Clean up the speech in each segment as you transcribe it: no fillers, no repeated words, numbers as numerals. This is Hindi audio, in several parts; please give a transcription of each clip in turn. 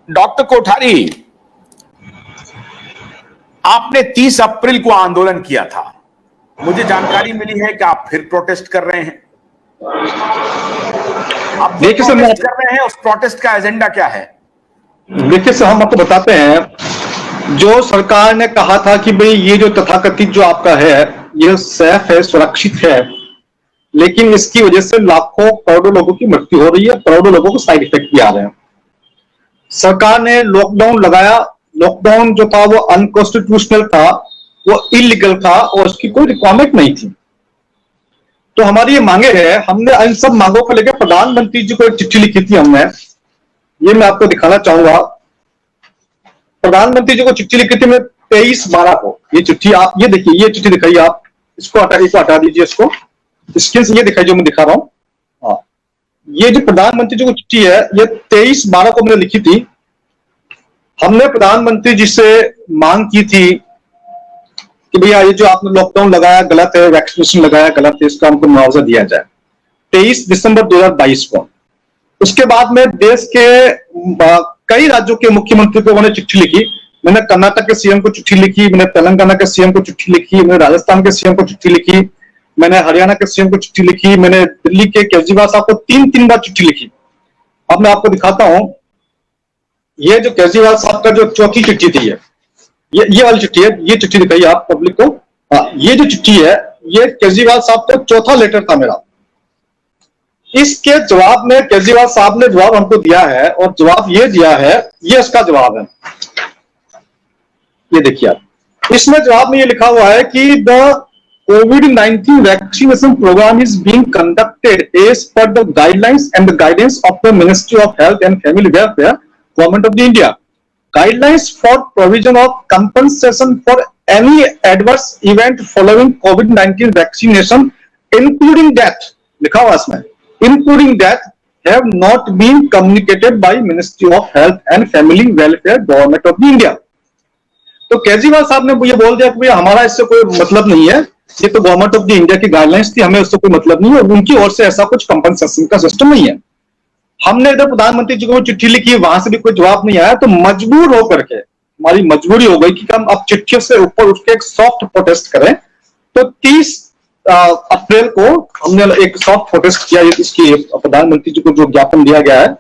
डॉक्टर कोठारी, आपने 30 अप्रैल को आंदोलन किया था। मुझे जानकारी मिली है कि आप फिर प्रोटेस्ट कर रहे हैं। आप देखिए सर, प्रोटेस्ट कर रहे हैं, उस प्रोटेस्ट का एजेंडा क्या है? देखिए सर, हम आपको बताते हैं, जो सरकार ने कहा था कि भाई ये जो तथाकथित जो आपका है ये सेफ है, सुरक्षित है, लेकिन इसकी वजह से लाखों करोड़ों लोगों की मृत्यु हो रही है, करोड़ों लोगों को साइड इफेक्ट भी आ रहे हैं। सरकार ने लॉकडाउन लगाया, लॉकडाउन जो था वो अनकॉन्स्टिट्यूशनल था, वो इलीगल था और उसकी कोई रिक्वायरमेंट नहीं थी। तो हमारी ये मांगे हैं, हमने इन सब मांगों को लेकर प्रधानमंत्री जी को एक चिट्ठी लिखी थी हमने, ये मैं आपको दिखाना चाहूंगा। प्रधानमंत्री जी को चिट्ठी लिखी थी मैं 23/12 को। ये चिट्ठी आप ये देखिए, ये चिट्ठी दिखाइए आप, इसको हटा दीजिए, इसको स्क्रीन से ये दिखाई जो मैं दिखा रहा हूं। हाँ, ये जो प्रधानमंत्री जी को चिट्ठी है ये 23/12 को मैंने लिखी थी। हमने प्रधानमंत्री जी से मांग की थी कि भैया ये जो आपने लॉकडाउन लगाया गलत है, वैक्सीनेशन लगाया गलत है, इसका हमको मुआवजा दिया जाए। 23 दिसंबर 2022 को। उसके बाद में देश के कई राज्यों के मुख्यमंत्री को मैंने चिट्ठी लिखी। मैंने कर्नाटक के सीएम को चिट्ठी लिखी, मैंने तेलंगाना के सीएम को चिट्ठी लिखी, मैंने राजस्थान के सीएम को चिट्ठी लिखी, मैंने हरियाणा के सीएम को चिट्ठी लिखी, मैंने दिल्ली के केजरीवाल साहब को 3 बार चिट्ठी लिखी। अब मैं आपको दिखाता हूं, ये जो केजरीवाल साहब का जो चौथी चिट्ठी थी, ये वाली चिट्ठी है, ये चिट्ठी दिखाइए आप पब्लिक को। ये जो चिट्ठी है ये केजरीवाल साहब का चौथा लेटर था मेरा। इसके जवाब में केजरीवाल साहब ने जवाब हमको दिया है और जवाब ये दिया है, ये इसका जवाब है, ये देखिए आप। इसमें जवाब में ये लिखा हुआ है कि the COVID-19 vaccination program is being conducted as per the guidelines and the guidance of the Ministry of Health and Family Welfare, Government of India. Guidelines for provision of compensation for any adverse event following COVID-19 vaccination, including death, लिखा हुआ इसमें, including death, have not been communicated by Ministry of Health and Family Welfare, Government of India. तो केजरीवाल साहब ने ये बोल दिया कि भैया हमारा इससे कोई मतलब नहीं है, ये तो गवर्नमेंट ऑफ द इंडिया की गाइडलाइंस थी, हमें उससे कोई मतलब नहीं है और उनकी ओर से ऐसा कुछ कंपनसेशन का सिस्टम नहीं है। हमने इधर प्रधानमंत्री जी को चिट्ठी लिखी, वहां से भी कोई जवाब नहीं आया, तो मजबूर होकर के हमारी मजबूरी हो गई कि हम अब चिट्ठी से ऊपर उठ के एक सॉफ्ट प्रोटेस्ट करें। तो 30 अप्रैल को हमने एक सॉफ्ट प्रोटेस्ट किया। इसकी प्रधानमंत्री जी को जो ज्ञापन दिया गया है,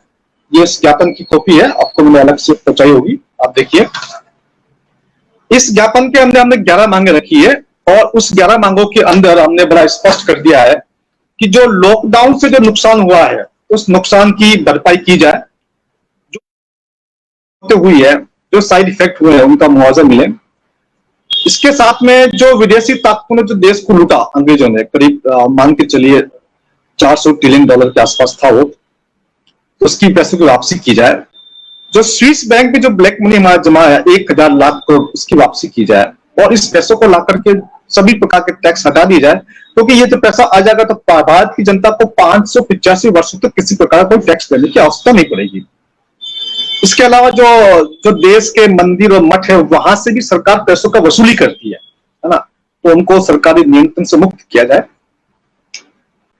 ये इस ज्ञापन की कॉपी है, आपको मैंने अलग से पहुंचाई होगी, आप देखिए। इस ज्ञापन के अंदर हमने 11 मांगे रखी है और उस 11 मांगों के अंदर हमने बड़ा स्पष्ट कर दिया है कि जो लॉकडाउन से जो नुकसान हुआ है उस नुकसान की भरपाई की जाए, जो हुई है, जो साइड इफेक्ट हुए हैं उनका मुआवजा मिले। इसके साथ में जो विदेशी ताकतों ने जो देश को लूटा अंग्रेजों ने, करीब मान के चलिए $400 ट्रिलियन के आसपास था वो, उसकी पैसे की वापसी की जाए। जो स्विस बैंक में जो ब्लैक मनी हमारा जमा है 1000 लाख करोड़, उसकी वापसी की जाए और इस पैसों को ला करके सभी प्रकार के टैक्स हटा दिए जाए, क्योंकि ये तो पैसा आ जाएगा तो भारत की जनता को 585 वर्षों तक किसी प्रकार का कोई टैक्स देने की आवश्यकता नहीं पड़ेगी। इसके अलावा जो देश के मंदिर और मठ है वहां से भी सरकार पैसों का वसूली करती है ना, तो उनको सरकारी नियंत्रण से मुक्त किया जाए।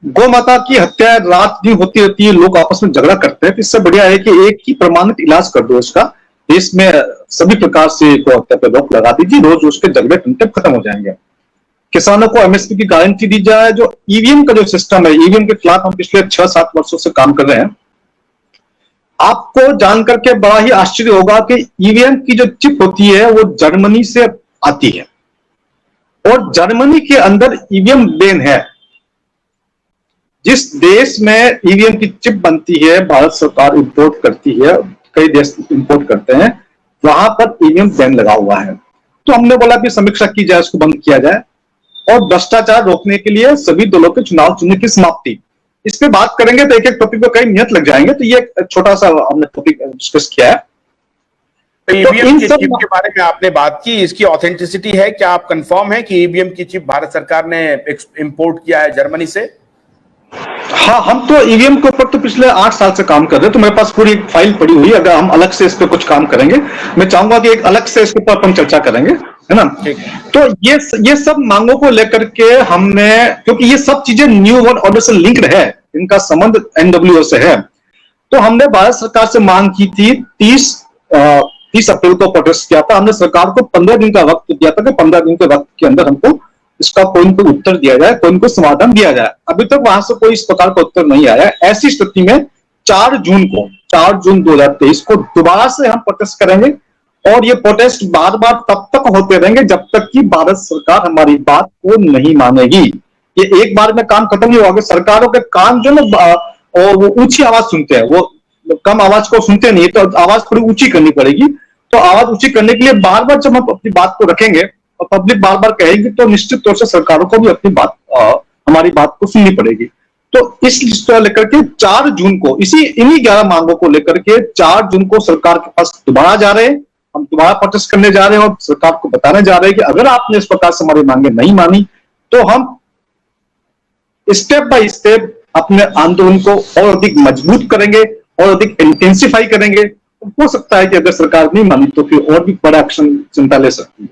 गौ माता की हत्या रात दिन होती रहती है, लोग आपस में झगड़ा करते हैं, तो इससे बढ़िया है कि एक ही प्रमाणित इलाज कर दो इसका। देश में सभी प्रकार से गौ हत्या पर रोक लगा दीजिए, रोज उसके झगड़े घंटे खत्म हो जाएंगे। किसानों को एमएसपी की गारंटी दी जाए। जो ईवीएम का जो सिस्टम है, ईवीएम के खिलाफ हम पिछले 6-7 वर्षों से काम कर रहे हैं। आपको जानकर के बड़ा ही आश्चर्य होगा कि ईवीएम की जो चिप होती है वो जर्मनी से आती है और जर्मनी के अंदर ईवीएम बैन है। जिस देश में ईवीएम की चिप बनती है, भारत सरकार इंपोर्ट करती है, कई देश इंपोर्ट करते हैं, वहां पर ईवीएम बैन लगा हुआ है। तो हमने बोला कि समीक्षा की जाए, इसको बंद किया जाए और भ्रष्टाचार रोकने के लिए सभी दलों के चुनाव चिन्ह की समाप्ति। इस पे बात करेंगे तो एक एक टॉपिक पे कई मिनट लग जाएंगे, तो ये छोटा सा हमने टॉपिक डिस्कस किया है। ईवीएम की चिप के बारे में आपने बात की, इसकी ऑथेंटिसिटी है क्या? आप कंफर्म है कि ईवीएम की चिप भारत सरकार ने इंपोर्ट किया है जर्मनी से? हाँ, हम तो ईवीएम के ऊपर तो पिछले 8 साल से काम कर रहे हैं, तो मेरे पास पूरी एक फाइल पड़ी हुई है। अगर हम अलग से इस पे कुछ काम करेंगे, मैं चाहूंगा कि एक अलग से इसके ऊपर अपन चर्चा करेंगे, है ना। तो ये सब मांगों को लेकर के हमने, क्योंकि ये सब चीजें न्यू वर्ल्ड ऑर्डर से लिंक्ड है, इनका संबंध एनडब्ल्यूओ से है, तो हमने भारत सरकार से मांग की थी 30 30 अप्रैल को प्रोटेस्ट किया था, हमने सरकार को 15 दिन का वक्त दिया था कि 15 दिन के वक्त के अंदर हमको इसका कोई न कोई उत्तर दिया जाए, कोई न कोई समाधान दिया जाए। अभी तक वहां से कोई इस प्रकार का उत्तर नहीं आया। ऐसी स्थिति में 4 जून 2023 को दोबारा से हम प्रोटेस्ट करेंगे और ये प्रोटेस्ट बार बार तब तक होते रहेंगे जब तक कि भारत सरकार हमारी बात को नहीं मानेगी। ये एक बार में काम खत्म नहीं होगा। सरकारों के कान जो ना वो ऊंची आवाज सुनते हैं, वो कम आवाज को सुनते नहीं, तो आवाज थोड़ी ऊंची करनी पड़ेगी। तो आवाज ऊंची करने के लिए बार बार जब हम अपनी बात को रखेंगे और पब्लिक बार बार कहेगी तो निश्चित तौर से सरकारों को भी अपनी बात हमारी बात को सुननी पड़ेगी। तो इस लिस्ट को लेकर के 4 जून को इन्हीं 11 मांगों को लेकर के 4 जून को सरकार के पास दोबारा जा रहे हैं, हम दोबारा प्रोटेस्ट करने जा रहे हैं और सरकार को बताने जा रहे हैं कि अगर आपने इस प्रकार से हमारी मांगे नहीं मानी तो हम स्टेप बाय स्टेप अपने आंदोलन को और अधिक मजबूत करेंगे और अधिक इंटेंसिफाई करेंगे। हो सकता है कि अगर सरकार नहीं मानी तो फिर और भी बड़ा एक्शन जनता ले सकती है।